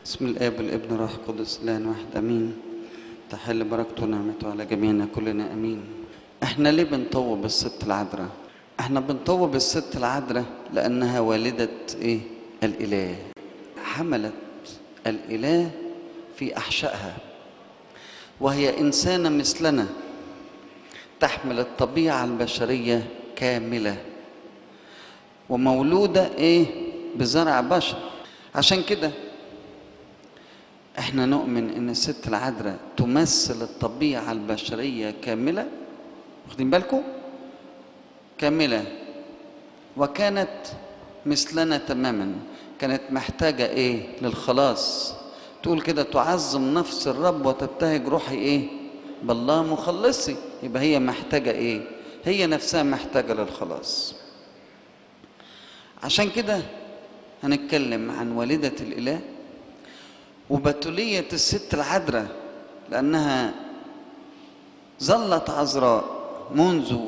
بسم الآب والابن والروح القدس الآن واحد أمين. تحل بركته ونعمته على جميعنا كلنا أمين. احنا ليه بنطوب الست العذراء؟ احنا بنطوب الست العذراء لأنها والدة ايه؟ الإله. حملت الإله في أحشائها، وهي إنسانة مثلنا تحمل الطبيعة البشرية كاملة، ومولودة ايه؟ بزرع بشر. عشان كده احنا نؤمن ان الست العذراء تمثل الطبيعة البشرية كاملة. واخدين بالكم؟ كاملة، وكانت مثلنا تماما. كانت محتاجة ايه؟ للخلاص. تقول كده: تعظم نفس الرب وتبتهج روحي ايه؟ بالله مخلصي. يبقى هي محتاجة ايه؟ هي نفسها محتاجة للخلاص. عشان كده هنتكلم عن والدة الإله وبتولية الست العذراء، لأنها ظلت عذراء منذ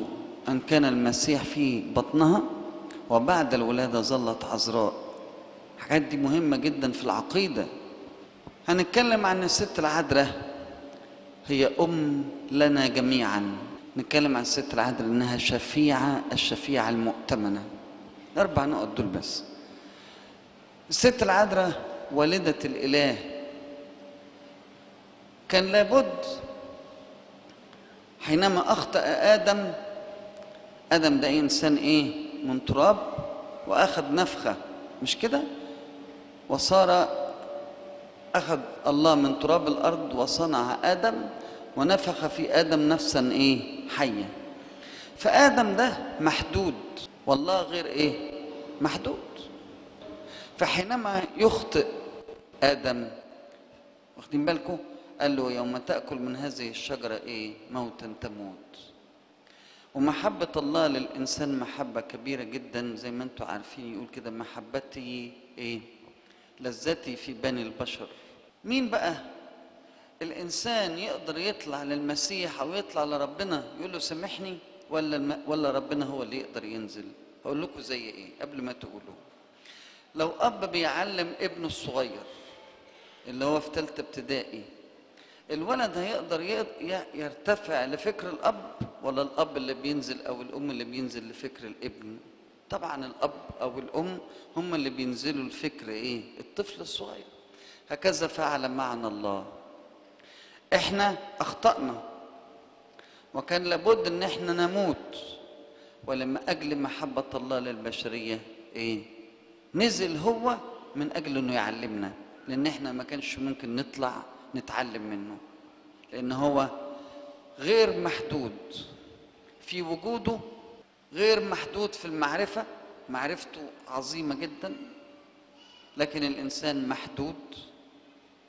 أن كان المسيح في بطنها، وبعد الولادة ظلت عذراء. الحاجات دي مهمة جدا في العقيدة. هنتكلم عن الست العذراء هي أم لنا جميعا. نتكلم عن الست العذراء إنها الشفيعة المؤتمنة. 4 نقط دول بس. الست العذراء والدة الإله. كان لابد حينما أخطأ آدم ده إنسان إيه؟ من تراب، وأخذ نفخة، مش كده؟ أخذ الله من تراب الأرض وصنع آدم ونفخ في آدم نفسا إيه؟ حية. فآدم ده محدود، والله غير إيه؟ محدود. فحينما يخطئ آدم، واخدين بالكم؟ قال له: يوم تأكل من هذه الشجرة إيه؟ موتا تموت. ومحبة الله للإنسان محبة كبيرة جدا، زي ما انتم عارفين. يقول كده: محبتي إيه؟ لذتي في بني البشر. مين بقى الإنسان يقدر يطلع للمسيح أو يطلع لربنا يقول له سامحني، ولا ربنا هو اللي يقدر ينزل؟ هقول لكم زي إيه قبل ما تقولوا. لو أب بيعلم ابنه الصغير اللي هو في 3 ابتدائي، الولد هيقدر يرتفع لفكر الأب، ولا الأب اللي بينزل أو الأم اللي بينزل لفكر الابن؟ طبعا الأب أو الأم هم اللي بينزلوا لفكر إيه؟ الطفل الصغير. هكذا فعل معنا الله. إحنا أخطأنا، وكان لابد إن إحنا نموت، ولما أجل محبة الله للبشرية إيه؟ نزل هو من أجل إنه يعلمنا، لأن إحنا ما كانش ممكن نطلع نتعلم منه، لأن هو غير محدود في وجوده، غير محدود في المعرفة. معرفته عظيمة جدا، لكن الإنسان محدود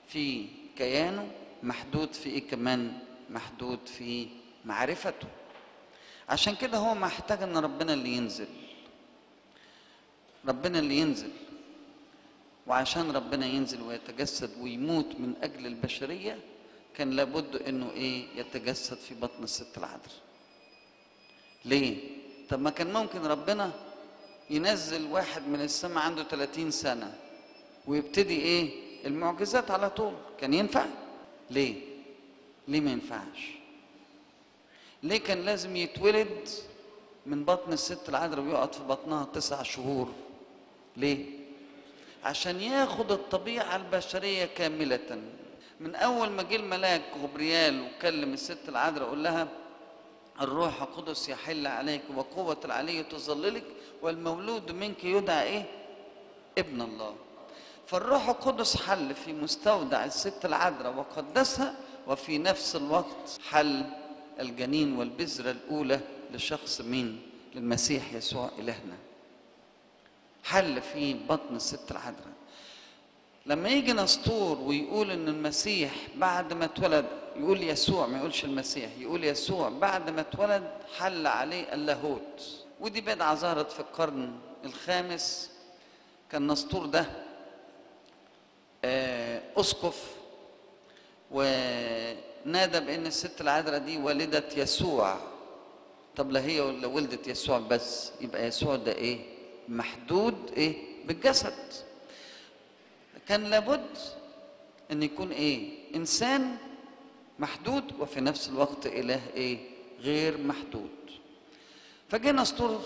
في كيانه، محدود في إيه كمان؟ محدود في معرفته. عشان كده هو محتاج إن ربنا اللي ينزل، ربنا اللي ينزل. وعشان ربنا ينزل ويتجسد ويموت من أجل البشرية، كان لابد إنه إيه؟ يتجسد في بطن الست العذراء. ليه؟ طب ما كان ممكن ربنا ينزل واحد من السماء عنده 30 سنة ويبتدي إيه؟ المعجزات على طول. كان ينفع؟ ليه؟ ليه ما ينفعش؟ ليه كان لازم يتولد من بطن الست العذراء ويقعد في بطنها 9 شهور؟ ليه؟ عشان ياخد الطبيعة البشرية كاملة. من أول ما جه الملاك غبريال وكلم الست العذراء قال لها: الروح القدس يحل عليك وقوة العلي تظللك والمولود منك يدعى إيه؟ ابن الله. فالروح القدس حل في مستودع الست العذراء وقدسها، وفي نفس الوقت حل الجنين والبذرة الأولى لشخص مين؟ للمسيح يسوع إلهنا. حل في بطن الست العذراء. لما يجي نسطور ويقول ان المسيح بعد ما اتولد، يقول يسوع، ما يقولش المسيح، يقول يسوع بعد ما اتولد حل عليه اللاهوت. ودي بدعة ظهرت في القرن الخامس. كان نسطور ده أسقف، ونادى بأن الست العذراء دي والدة يسوع. طب لا هي ولا ولدت يسوع بس، يبقى يسوع ده ايه؟ محدود ايه؟ بالجسد. كان لابد ان يكون ايه؟ انسان محدود وفي نفس الوقت اله ايه؟ غير محدود. فجه نسطور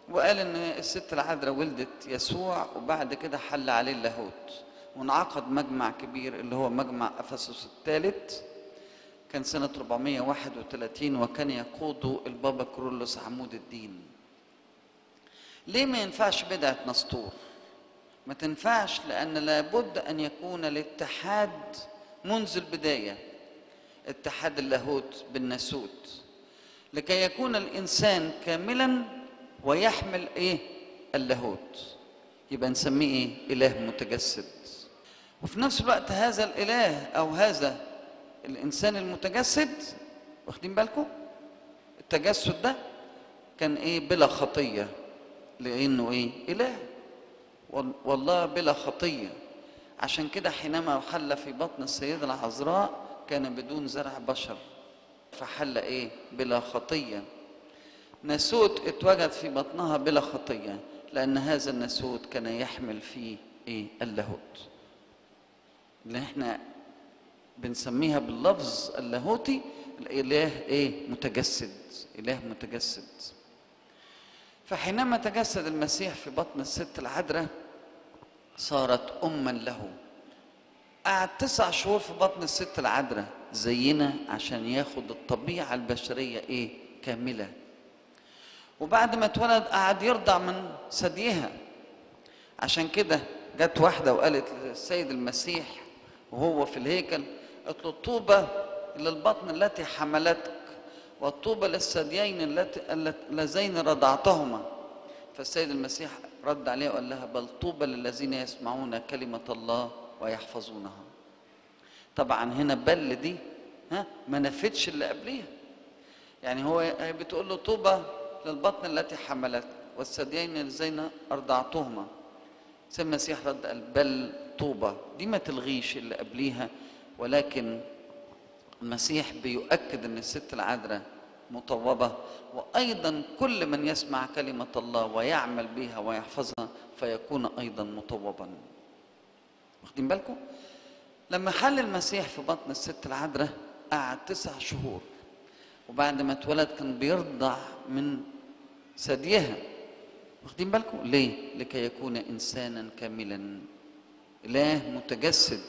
وقال ان الست العذراء ولدت يسوع، وبعد كده حل عليه اللاهوت، وانعقد مجمع كبير اللي هو مجمع افسس الثالث، كان سنة 431، وكان يقوده البابا كيرلس عمود الدين. ليه ما ينفعش بدعة نسطور؟ ما تنفعش لأن لابد أن يكون الاتحاد منذ البداية، اتحاد اللاهوت بالناسوت، لكي يكون الإنسان كاملا ويحمل إيه؟ اللاهوت، يبقى نسميه إيه؟ إله متجسد. وفي نفس الوقت هذا الإله أو هذا الإنسان المتجسد، واخدين بالكم؟ التجسد ده كان إيه؟ بلا خطية، لأنه إيه؟ إله، والله بلا خطية. عشان كده حينما حل في بطن السيدة العذراء كان بدون زرع بشر، فحل إيه؟ بلا خطية. ناسوت اتوجد في بطنها بلا خطية، لأن هذا الناسوت كان يحمل فيه إيه؟ اللاهوت، اللي احنا بنسميها باللفظ اللاهوتي الإله إيه؟ متجسد، إله متجسد. فحينما تجسد المسيح في بطن الست العذراء صارت أما له. قعد 9 شهور في بطن الست العذراء زينا عشان ياخد الطبيعة البشرية إيه؟ كاملة. وبعد ما اتولد قعد يرضع من ثديها. عشان كده جت واحدة وقالت للسيد المسيح وهو في الهيكل، قالت له طوبى للبطن التي حملتك، والطوبى للثديين اللذين رضعتهما. فالسيد المسيح رد عليها وقال لها بل طوبى للذين يسمعون كلمة الله ويحفظونها. طبعا هنا بل دي ما نفتش اللي قبليها، يعني هي بتقول له طوبى للبطن التي حملت والثديين اللذين أرضعتهما. سيد المسيح رد قال بل طوبى، دي ما تلغيش اللي قبليها، ولكن المسيح بيؤكد ان الست العذراء مطوبة، وأيضا كل من يسمع كلمة الله ويعمل بها ويحفظها فيكون أيضا مطوبا. واخدين بالكم؟ لما حل المسيح في بطن الست العذراء قعد 9 شهور، وبعد ما اتولد كان بيرضع من ثديها. واخدين بالكم؟ ليه؟ لكي يكون إنسانا كاملا، إله متجسد.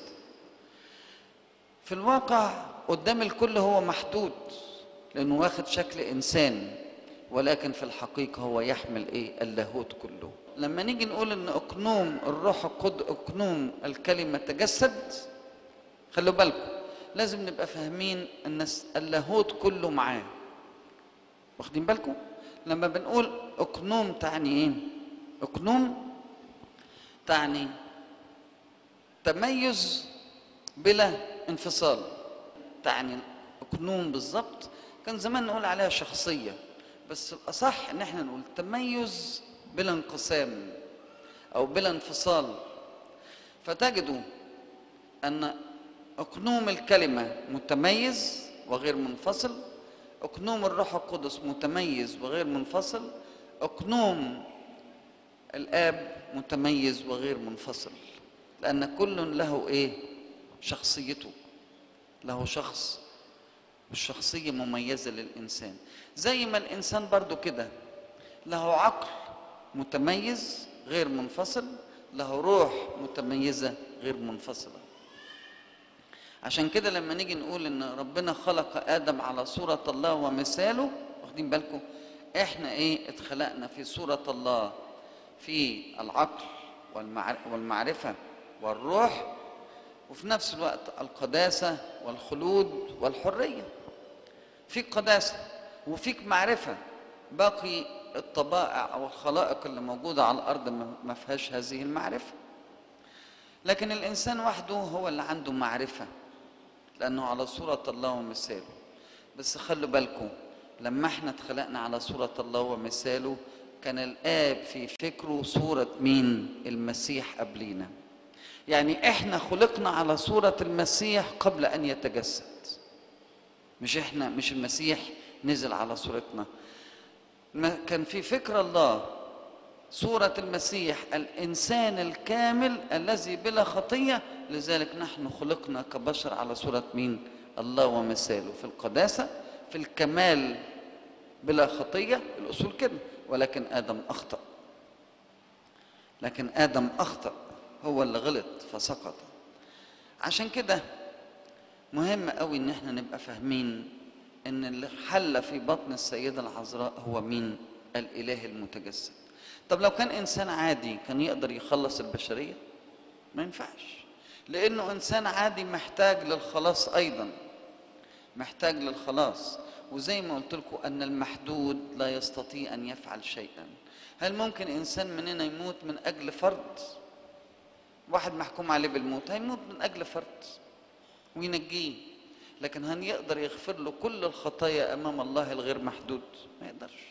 في الواقع قدام الكل هو محدود لأنه واخد شكل إنسان، ولكن في الحقيقة هو يحمل إيه؟ اللاهوت كله. لما نيجي نقول إن أقنوم الروح القدس أقنوم الكلمة تجسد، خلوا بالكم لازم نبقى فاهمين إن اللاهوت كله معاه. واخدين بالكم؟ لما بنقول أقنوم تعني إيه؟ أقنوم تعني تميز بلا انفصال، تعني أقنوم بالظبط. كان زمان نقول عليها شخصية، بس الأصح إن احنا نقول تميز بلا انقسام أو بلا انفصال. فتجدوا أن أقنوم الكلمة متميز وغير منفصل، أقنوم الروح القدس متميز وغير منفصل، أقنوم الآب متميز وغير منفصل، لأن كل له إيه؟ شخصيته، له شخص، والشخصية مميزة للإنسان. زي ما الإنسان برضو كده له عقل متميز غير منفصل، له روح متميزة غير منفصلة. عشان كده لما نيجي نقول إن ربنا خلق آدم على صورة الله ومثاله، واخدين بالكم إحنا إيه؟ اتخلقنا في صورة الله في العقل والمعرفة والروح، وفي نفس الوقت القداسة والخلود والحرية. فيك قداسة وفيك معرفة، باقي الطبائع أو الخلائق اللي موجودة على الأرض ما فيهاش هذه المعرفة، لكن الإنسان وحده هو اللي عنده معرفة لأنه على صورة الله ومثاله. بس خلوا بالكم لما احنا اتخلقنا على صورة الله ومثاله كان الآب في فكره صورة مين؟ المسيح قبلينا. يعني احنا خلقنا على صورة المسيح قبل أن يتجسد، مش المسيح نزل على صورتنا. كان في فكر الله صورة المسيح الإنسان الكامل الذي بلا خطية، لذلك نحن خلقنا كبشر على صورة مين؟ الله ومثاله، في القداسة في الكمال بلا خطية، الأصول كده. ولكن آدم أخطأ، لكن آدم أخطأ، هو اللي غلط فسقط. عشان كده مهم قوي إن احنا نبقى فاهمين إن اللي حل في بطن السيدة العذراء هو مين؟ الإله المتجسد. طب لو كان إنسان عادي كان يقدر يخلص البشرية؟ ما ينفعش، لأنه إنسان عادي محتاج للخلاص أيضا، محتاج للخلاص. وزي ما قلت لكم أن المحدود لا يستطيع أن يفعل شيئا. هل ممكن إنسان مننا يموت من أجل فرد؟ واحد محكوم عليه بالموت هيموت من أجل فرد وينجيه، لكن هل يقدر يغفر له كل الخطايا أمام الله الغير محدود؟ ما يقدرش.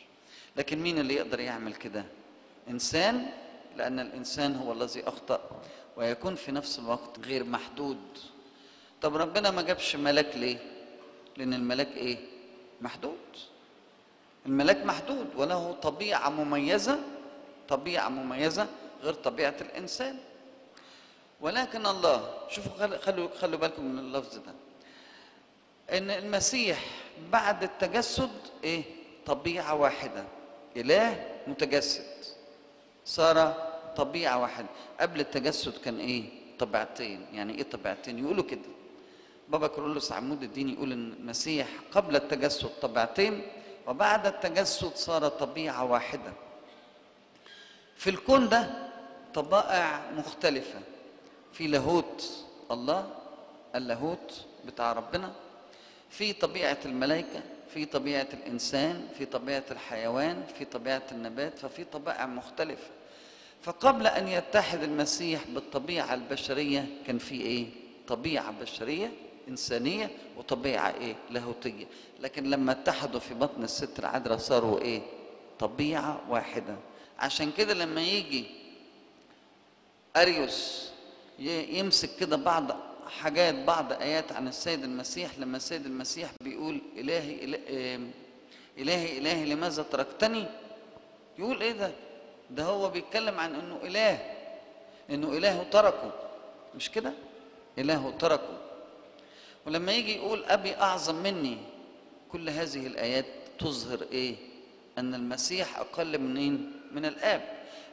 لكن مين اللي يقدر يعمل كده؟ إنسان، لأن الإنسان هو الذي أخطأ ويكون في نفس الوقت غير محدود. طب ربنا ما جابش ملاك ليه؟ لأن الملاك إيه؟ محدود. الملاك محدود وله طبيعة مميزة، طبيعة مميزة غير طبيعة الإنسان. ولكن الله، شوفوا خلوا بالكم من اللفظ ده، إن المسيح بعد التجسد إيه؟ طبيعة واحدة، إله متجسد، صار طبيعة واحدة. قبل التجسد كان إيه؟ طبيعتين. يعني إيه طبيعتين؟ يقولوا كده، بابا كيرلس عمود الدين يقول إن المسيح قبل التجسد طبيعتين، وبعد التجسد صار طبيعة واحدة. في الكون ده طبائع مختلفة، في لاهوت الله، اللاهوت بتاع ربنا، في طبيعة الملائكة، في طبيعة الإنسان، في طبيعة الحيوان، في طبيعة النبات، ففي طبائع مختلفة. فقبل أن يتحد المسيح بالطبيعة البشرية كان في إيه؟ طبيعة بشرية إنسانية وطبيعة إيه؟ لاهوتية. لكن لما اتحدوا في بطن الست العذراء صاروا إيه؟ طبيعة واحدة. عشان كده لما يجي أريوس يمسك كده بعض حاجات، بعض آيات عن السيد المسيح، لما السيد المسيح بيقول إلهي إلهي إلهي, إلهي لماذا تركتني؟ يقول إيه ده؟ ده هو بيتكلم عن إنه إله، إنه إله تركه، مش كده؟ إله تركه. ولما يجي يقول أبي أعظم مني، كل هذه الآيات تظهر إيه؟ أن المسيح أقل من الآب.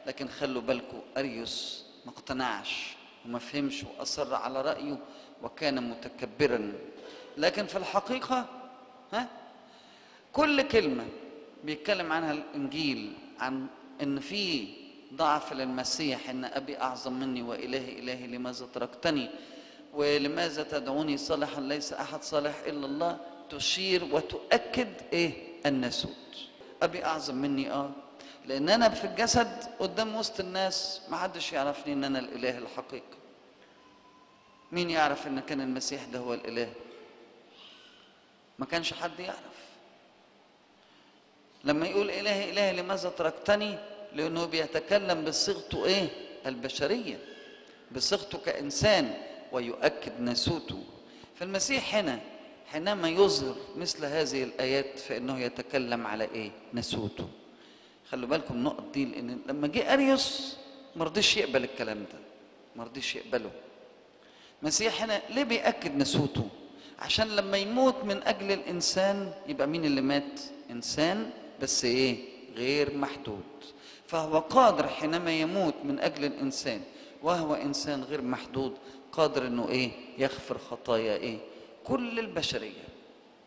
لكن خلوا بالكم أريوس ما اقتنعش وما فهمش وأصر على رأيه وكان متكبرا. لكن في الحقيقة كل كلمة بيتكلم عنها الإنجيل عن إن في ضعف للمسيح، إن أبي أعظم مني وإلهي إلهي لماذا تركتني ولماذا تدعوني صالحا ليس أحد صالح إلا الله، تشير وتؤكد إيه؟ الناسوت. أبي أعظم مني لأن أنا في الجسد قدام وسط الناس ما حدش يعرفني إن أنا الإله الحقيقي. مين يعرف إن كان المسيح ده هو الإله؟ ما كانش حد يعرف. لما يقول إلهي إلهي لماذا تركتني، لأنه بيتكلم بصيغته إيه؟ البشرية، بصيغته كإنسان ويؤكد ناسوته. فالمسيح هنا حينما يظهر مثل هذه الآيات فإنه يتكلم على إيه؟ ناسوته. خلوا بالكم النقط دي، لأن لما جه أريوس ما رضيش يقبل الكلام ده، ما رضيش يقبله. المسيح هنا ليه بيأكد ناسوته؟ عشان لما يموت من أجل الإنسان يبقى مين اللي مات؟ إنسان بس إيه؟ غير محدود. فهو قادر حينما يموت من أجل الإنسان وهو إنسان غير محدود، قادر إنه إيه؟ يغفر خطايا إيه؟ كل البشرية.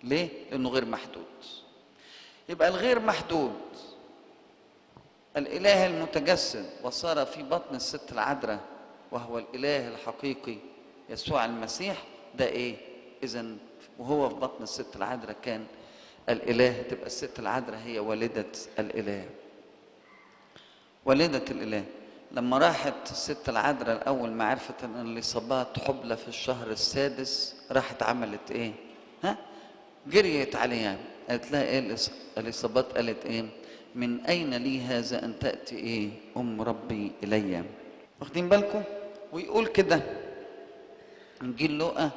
ليه؟ لأنه غير محدود. يبقى الغير محدود الإله المتجسد وصار في بطن الست العذراء وهو الإله الحقيقي يسوع المسيح، ده إيه؟ إذن وهو في بطن الست العذراء كان الإله. تبقى الست العذراء هي والدة الإله، والدة الإله. لما راحت الست العذراء الأول ما عرفت أن اليصابات حبلى في الشهر السادس، راحت عملت إيه؟ جريت عليها، قالت لها إيه اليصابات؟ قالت إيه؟ من أين لي هذا أن تأتي إيه؟ أم ربي إلي. واخدين بالكم؟ ويقول كده إنجيل لوقا: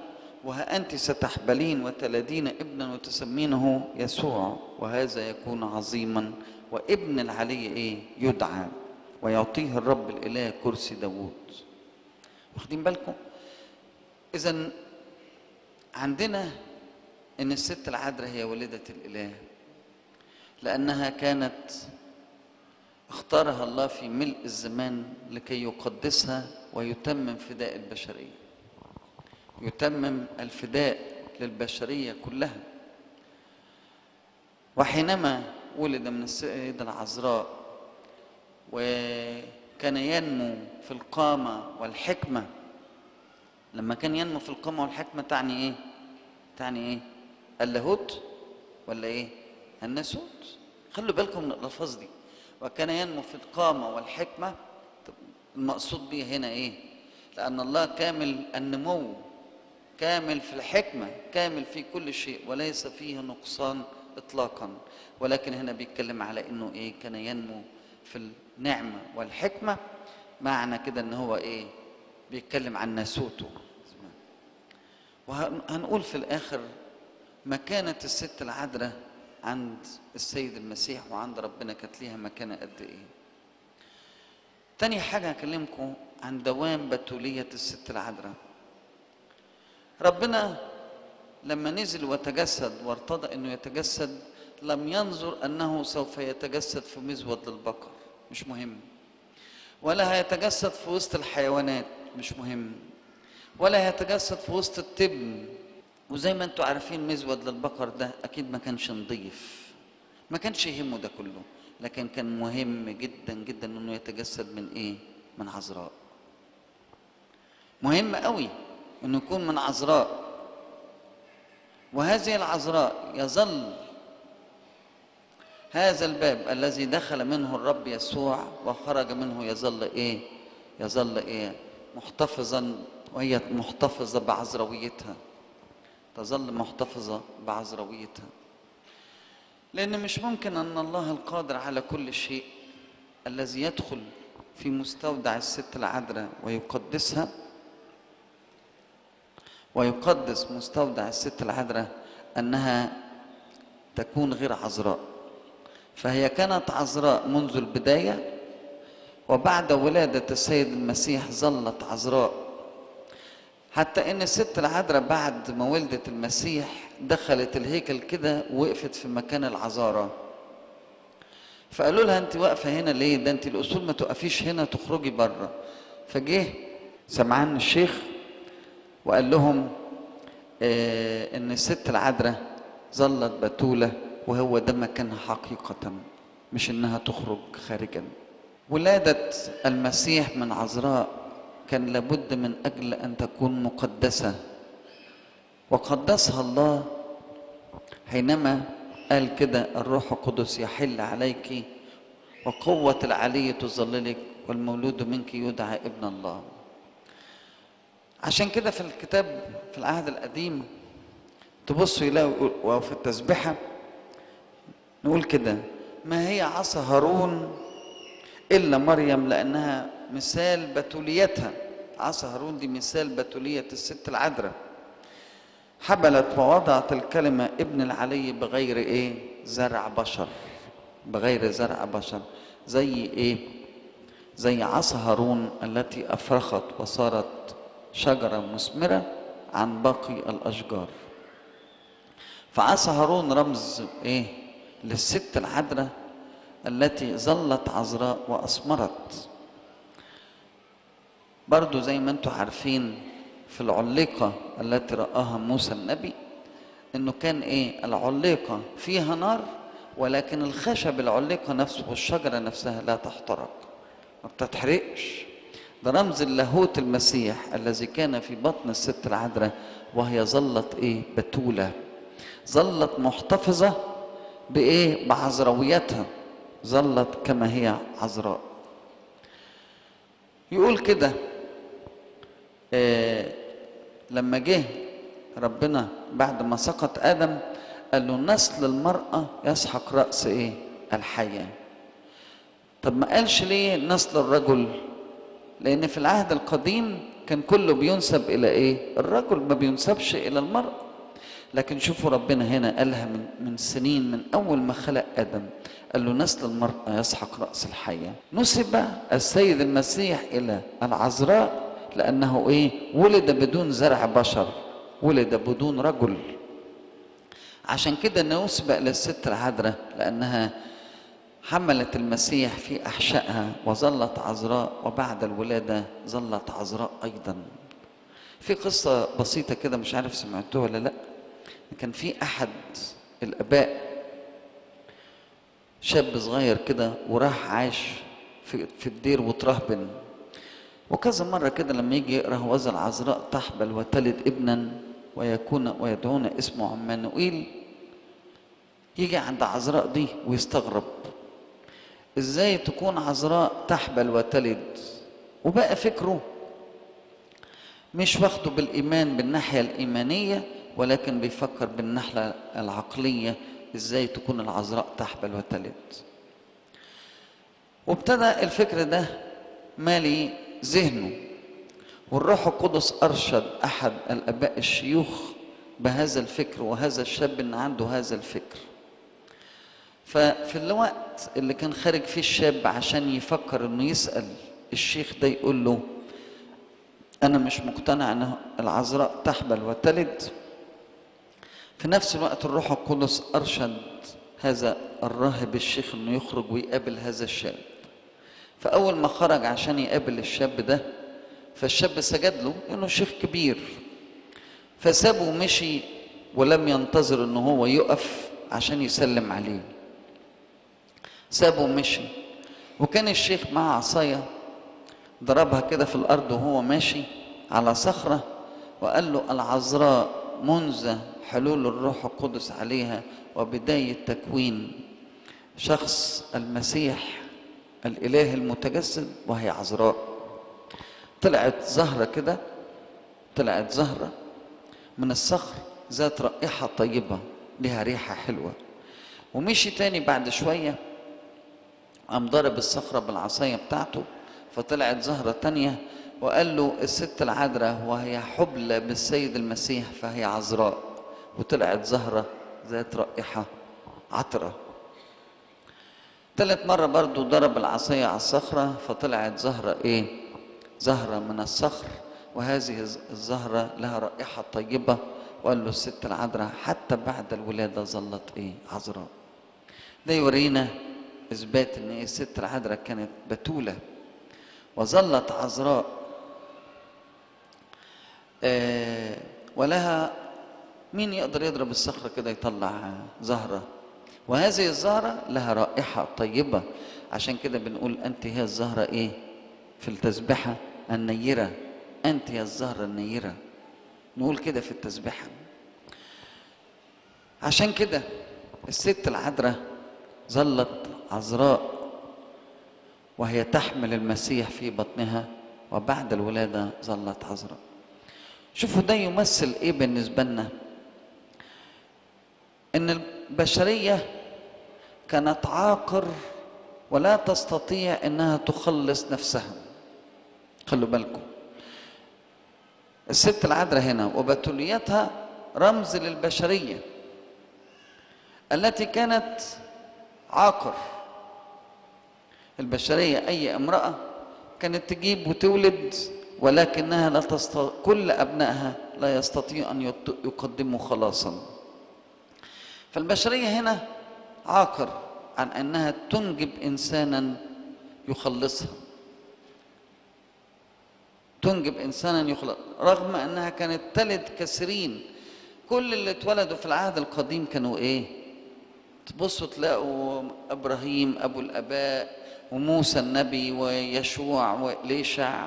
وها أنت ستحبلين وتلدين ابنا وتسمينه يسوع، وهذا يكون عظيما وابن العلي إيه؟ يدعى. ويعطيه الرب الإله كرسي داوود. واخدين بالكم؟ إذن عندنا إن الست العذراء هي والدة الإله، لأنها كانت اختارها الله في ملء الزمان لكي يقدسها ويتمم فداء البشرية، يتمم الفداء للبشرية كلها. وحينما ولد من السيدة العذراء وكان ينمو في القامة والحكمة، لما كان ينمو في القامة والحكمة تعني ايه؟ تعني ايه؟ اللاهوت ولا ايه؟ الناسوت. خلوا بالكم من الألفاظ دي. وكان ينمو في القامة والحكمة، المقصود بيه هنا ايه؟ لأن الله كامل النمو، كامل في الحكمة، كامل في كل شيء وليس فيه نقصان إطلاقا. ولكن هنا بيتكلم على إنه إيه؟ كان ينمو في النعمة والحكمة. معنى كده إن هو إيه؟ بيتكلم عن ناسوته. وهنقول في الآخر مكانة الست العذراء عند السيد المسيح وعند ربنا كانت ليها مكانة قد إيه. تاني حاجة هكلمكم عن دوام بتولية الست العذراء. ربنا لما نزل وتجسد وارتضى انه يتجسد لم ينظر انه سوف يتجسد في مزود للبقر، مش مهم، ولا هيتجسد في وسط الحيوانات، مش مهم، ولا هيتجسد في وسط التبن. وزي ما انتم عارفين مزود للبقر ده اكيد ما كانش نظيف، ما كانش يهمه ده كله، لكن كان مهم جدا جدا انه يتجسد من ايه؟ من عذراء. مهم قوي انه يكون من عذراء. وهذه العذراء يظل هذا الباب الذي دخل منه الرب يسوع وخرج منه يظل ايه؟ يظل ايه؟ محتفظا، وهي محتفظة بعذراويتها، تظل محتفظة بعذراويتها. لأن مش ممكن أن الله القادر على كل شيء الذي يدخل في مستودع الست العذراء ويقدسها ويقدس مستودع الست العذراء أنها تكون غير عذراء. فهي كانت عذراء منذ البداية، وبعد ولادة السيد المسيح ظلت عذراء، حتى ان الست العذراء بعد ما ولدت المسيح دخلت الهيكل كده ووقفت في مكان العذارى. فقالوا لها انت واقفه هنا ليه؟ ده انت الاصول ما تقفيش هنا، تخرجي بره. فجه سمعان الشيخ وقال لهم ان الست العذراء ظلت بتولة وهو ده مكانها حقيقة، مش انها تخرج خارجا. ولادة المسيح من عذراء كان لابد من اجل ان تكون مقدسة، وقدسها الله حينما قال كده الروح القدس يحل عليك وقوة العلي تظللك والمولود منك يدعى ابن الله. عشان كده في الكتاب في العهد القديم تبصوا يلاقوا وفي التسبيحة نقول كده: ما هي عصا هارون إلا مريم لأنها مثال بتوليتها. عصا هارون دي مثال بتولية الست العذراء، حبلت ووضعت الكلمة ابن العلي بغير ايه؟ زرع بشر، بغير زرع بشر. زي ايه؟ زي عصا هارون التي افرخت وصارت شجرة مثمرة عن باقي الاشجار. فعصا هارون رمز ايه؟ للست العذراء التي ظلت عذراء واثمرت. برضو زي ما انتم عارفين في العليقة التي رآها موسى النبي انه كان ايه؟ العليقة فيها نار ولكن الخشب العليقة نفسه والشجرة نفسها لا تحترق، ما بتتحرقش. ده رمز اللاهوت المسيح الذي كان في بطن الست العذراء، وهي ظلت ايه؟ بتولة، ظلت محتفظة بايه؟ بعذراويتها، ظلت كما هي عذراء. يقول كده لما جه ربنا بعد ما سقط آدم قال له نسل المرأة يسحق رأس ايه؟ الحية. طب ما قالش ليه نسل الرجل؟ لأن في العهد القديم كان كله بينسب إلى ايه؟ الرجل، ما بينسبش إلى المرأة. لكن شوفوا ربنا هنا قالها من سنين، من أول ما خلق آدم قال له نسل المرأة يسحق رأس الحية. نسب السيد المسيح إلى العذراء لأنه إيه؟ ولد بدون زرع بشر، ولد بدون رجل. عشان كده نسب إلى الست العذراء لأنها حملت المسيح في أحشائها وظلت عذراء، وبعد الولادة ظلت عذراء أيضا. في قصة بسيطة كده مش عارف سمعتوها ولا لأ. كان في أحد الآباء شاب صغير كده وراح عاش في الدير وترهبن، وكذا مرة كده لما يجي يقرأ وذا العذراء تحبل وتلد ابنا ويدعون اسمه عمانوئيل، يجي عند عذراء دي ويستغرب ازاي تكون عذراء تحبل وتلد، وبقى فكره مش واخده بالإيمان بالناحية الإيمانية، ولكن بيفكر بالناحية العقلية ازاي تكون العذراء تحبل وتلد. وابتدى الفكر ده مالي ذهنه، والروح القدس أرشد أحد الآباء الشيوخ بهذا الفكر، وهذا الشاب إن عنده هذا الفكر. ففي الوقت اللي كان خارج فيه الشاب عشان يفكر إنه يسأل الشيخ ده يقول له أنا مش مقتنع إن العذراء تحبل وتلد، في نفس الوقت الروح القدس أرشد هذا الراهب الشيخ إنه يخرج ويقابل هذا الشاب. فأول ما خرج عشان يقابل الشاب ده، فالشاب سجد له إنه شيخ كبير، فسابه ومشي ولم ينتظر إنه هو يقف عشان يسلم عليه. سابه ومشي، وكان الشيخ معاه عصاية ضربها كده في الأرض وهو ماشي على صخرة، وقال له العذراء منذ حلول الروح القدس عليها وبداية تكوين شخص المسيح الإله المتجسد وهي عذراء. طلعت زهرة كده، طلعت زهرة من الصخر ذات رائحة طيبة، لها ريحة حلوة. ومشي تاني بعد شوية، قام ضرب الصخرة بالعصاية بتاعته فطلعت زهرة تانية، وقال له الست العذراء وهي حبلى بالسيد المسيح فهي عذراء، وطلعت زهرة ذات رائحة عطرة. ثالث مرة برضو ضرب العصاية على الصخرة فطلعت زهرة ايه؟ زهرة من الصخر، وهذه الزهرة لها رائحة طيبة، وقال له الست العذراء حتى بعد الولادة ظلت ايه؟ عذراء. ده يورينا اثبات ان الست العذراء كانت بتولة وظلت عذراء، ولها مين يقدر يضرب الصخرة كده يطلع زهرة، وهذه الزهرة لها رائحة طيبة. عشان كده بنقول أنت هي الزهرة إيه؟ في التسبحة النيرة، أنت هي الزهرة النيرة، نقول كده في التسبحة. عشان كده الست العذراء ظلت عذراء وهي تحمل المسيح في بطنها، وبعد الولادة ظلت عذراء. شوفوا ده يمثل إيه بالنسبة لنا؟ إن البشرية كانت عاقر ولا تستطيع إنها تخلص نفسها. خلوا بالكم، الست العذراء هنا وبتوليتها رمز للبشرية التي كانت عاقر. البشرية أي امرأة كانت تجيب وتولد، ولكنها لا تستطيع، كل أبنائها لا يستطيع أن يقدموا خلاصا. فالبشرية هنا عاقر عن أنها تنجب إنسانا يخلصها، تنجب إنسانا يخلص، رغم أنها كانت تلد كثيرين. كل اللي اتولدوا في العهد القديم كانوا إيه؟ تبصوا تلاقوا إبراهيم أبو الآباء، وموسى النبي، ويشوع، وليشع،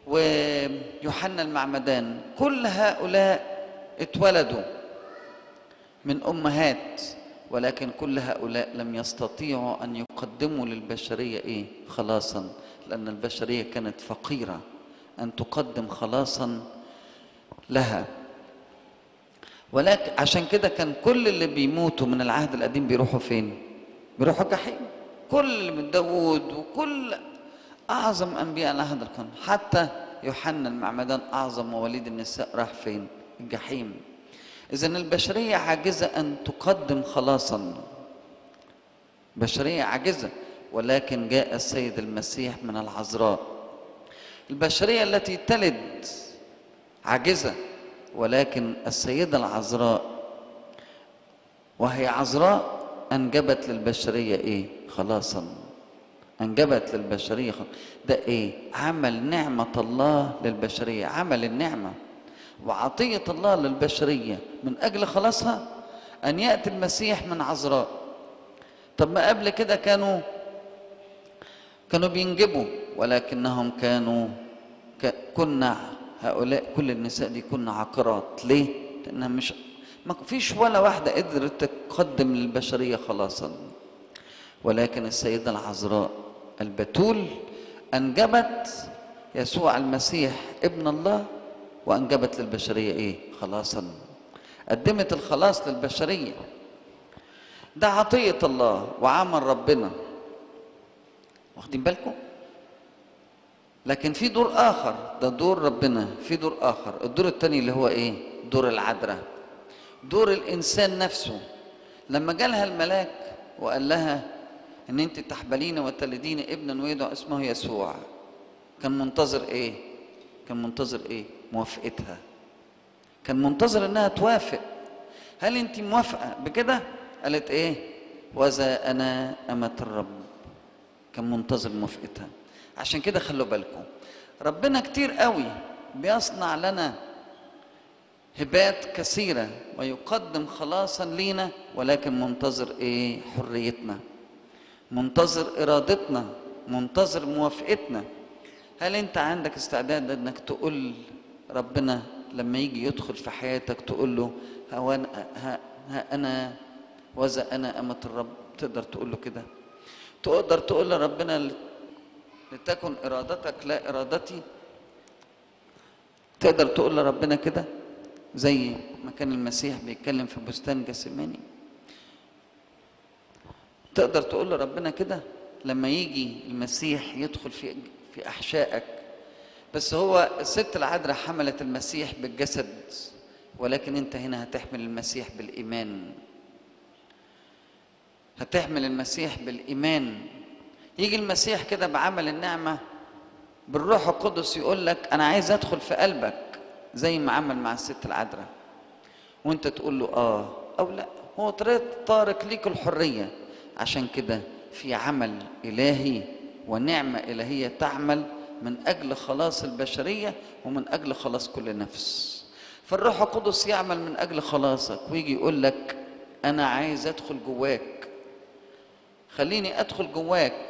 ويوحنا المعمدان، كل هؤلاء اتولدوا من أمهات، ولكن كل هؤلاء لم يستطيعوا أن يقدموا للبشرية إيه؟ خلاصا، لأن البشرية كانت فقيرة أن تقدم خلاصا لها. ولكن عشان كده كان كل اللي بيموتوا من العهد القديم بيروحوا فين؟ بيروحوا جحيم. كل من داود وكل أعظم أنبياء العهد القديم، حتى يوحنا المعمدان أعظم مواليد النساء راح فين؟ الجحيم. إذن البشرية عاجزة أن تقدم خلاصا، بشرية عاجزة، ولكن جاء السيد المسيح من العذراء. البشرية التي تلد عاجزة، ولكن السيدة العذراء وهي عذراء أنجبت للبشرية إيه؟ خلاصا. أنجبت للبشرية ده إيه؟ عمل نعمة الله للبشرية، عمل النعمة وعطية الله للبشرية من أجل خلاصها أن يأتي المسيح من عذراء. طب ما قبل كده كانوا بينجبوا، ولكنهم كنا هؤلاء كل النساء دي كنا عاقرات. ليه؟ لأنها ما فيش ولا واحدة قدرت تقدم للبشرية خلاصا، ولكن السيدة العذراء البتول أنجبت يسوع المسيح ابن الله، وأنجبت للبشرية إيه؟ خلاصا. قدمت الخلاص للبشرية. ده عطية الله وعمل ربنا، واخدين بالكم؟ لكن في دور آخر، ده دور ربنا، في دور آخر. الدور الثاني اللي هو إيه؟ دور العذراء، دور الإنسان نفسه. لما جالها الملاك وقال لها إن أنت تحبلين وتلدين ابنا ويدعى اسمه يسوع، كان منتظر إيه؟ كان منتظر إيه؟ موافقتها. كان منتظر إنها توافق. هل أنت موافقة بكده؟ قالت إيه؟ وذا أنا أمة الرب. كان منتظر موافقتها. عشان كده خلوا بالكم، ربنا كتير قوي بيصنع لنا هبات كثيرة ويقدم خلاصا لينا، ولكن منتظر ايه؟ حريتنا، منتظر ارادتنا، منتظر موافقتنا. هل انت عندك استعداد انك تقول ربنا لما يجي يدخل في حياتك تقول له ها انا وذا انا أمة الرب؟ تقدر تقول له كده؟ تقدر تقول لربنا لتكن ارادتك لا ارادتي؟ تقدر تقول لربنا كده زي ما كان المسيح بيتكلم في بستان جثماني؟ تقدر تقول لربنا كده لما يجي المسيح يدخل في احشائك؟ بس هو الست العذراء حملت المسيح بالجسد، ولكن انت هنا هتحمل المسيح بالايمان، هتحمل المسيح بالايمان. يجي المسيح كده بعمل النعمه بالروح القدس يقول لك انا عايز ادخل في قلبك، زي ما عمل مع الست العذراء، وانت تقول له اه او لا. هو طارق ليك الحريه. عشان كده في عمل الهي ونعمه الهيه تعمل من اجل خلاص البشريه ومن اجل خلاص كل نفس. فالروح القدس يعمل من اجل خلاصك، ويجي يقول لك انا عايز ادخل جواك، خليني ادخل جواك.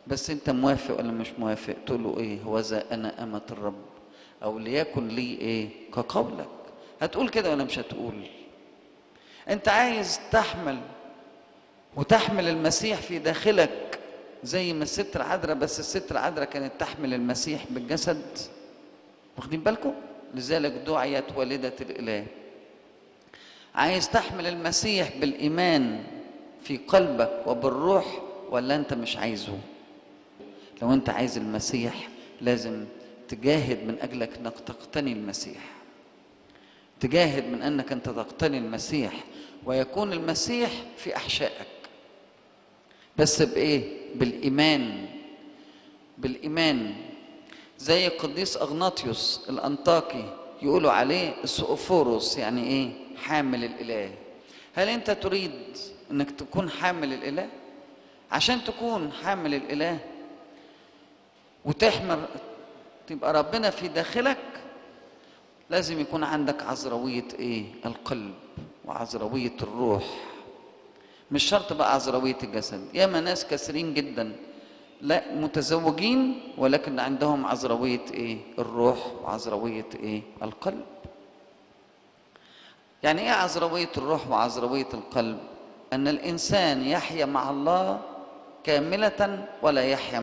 بس انت موافق ولا مش موافق؟ تقول له ايه؟ هوذا انا أمة الرب، او ليكن لي ايه كقولك. هتقول كده ولا مش هتقول؟ انت عايز تحمل المسيح في داخلك زي ما الست العذراء، بس الست العذراء كانت تحمل المسيح بالجسد، واخدين بالكم؟ لذلك دعيت والدة الإله. عايز تحمل المسيح بالإيمان في قلبك وبالروح، ولا انت مش عايزه؟ لو انت عايز المسيح لازم تجاهد من اجلك انك تقتني المسيح، تجاهد من انك انت تقتني المسيح ويكون المسيح في احشائك. بس بايه؟ بالايمان. بالايمان. زي القديس اغناطيوس الانطاكي يقولوا عليه السؤفوروس، يعني ايه؟ حامل الاله. هل انت تريد انك تكون حامل الاله؟ عشان تكون حامل الاله وتحمل تبقى ربنا في داخلك، لازم يكون عندك عذراوية ايه؟ القلب وعذراوية الروح. مش شرط بقى عذراوية الجسد. ياما ناس كثيرين جدا لا متزوجين ولكن عندهم عذراوية ايه؟ الروح وعذراوية ايه؟ القلب. يعني ايه عذراوية الروح وعذراوية القلب؟ ان الانسان يحيا مع الله كاملة ولا يحيا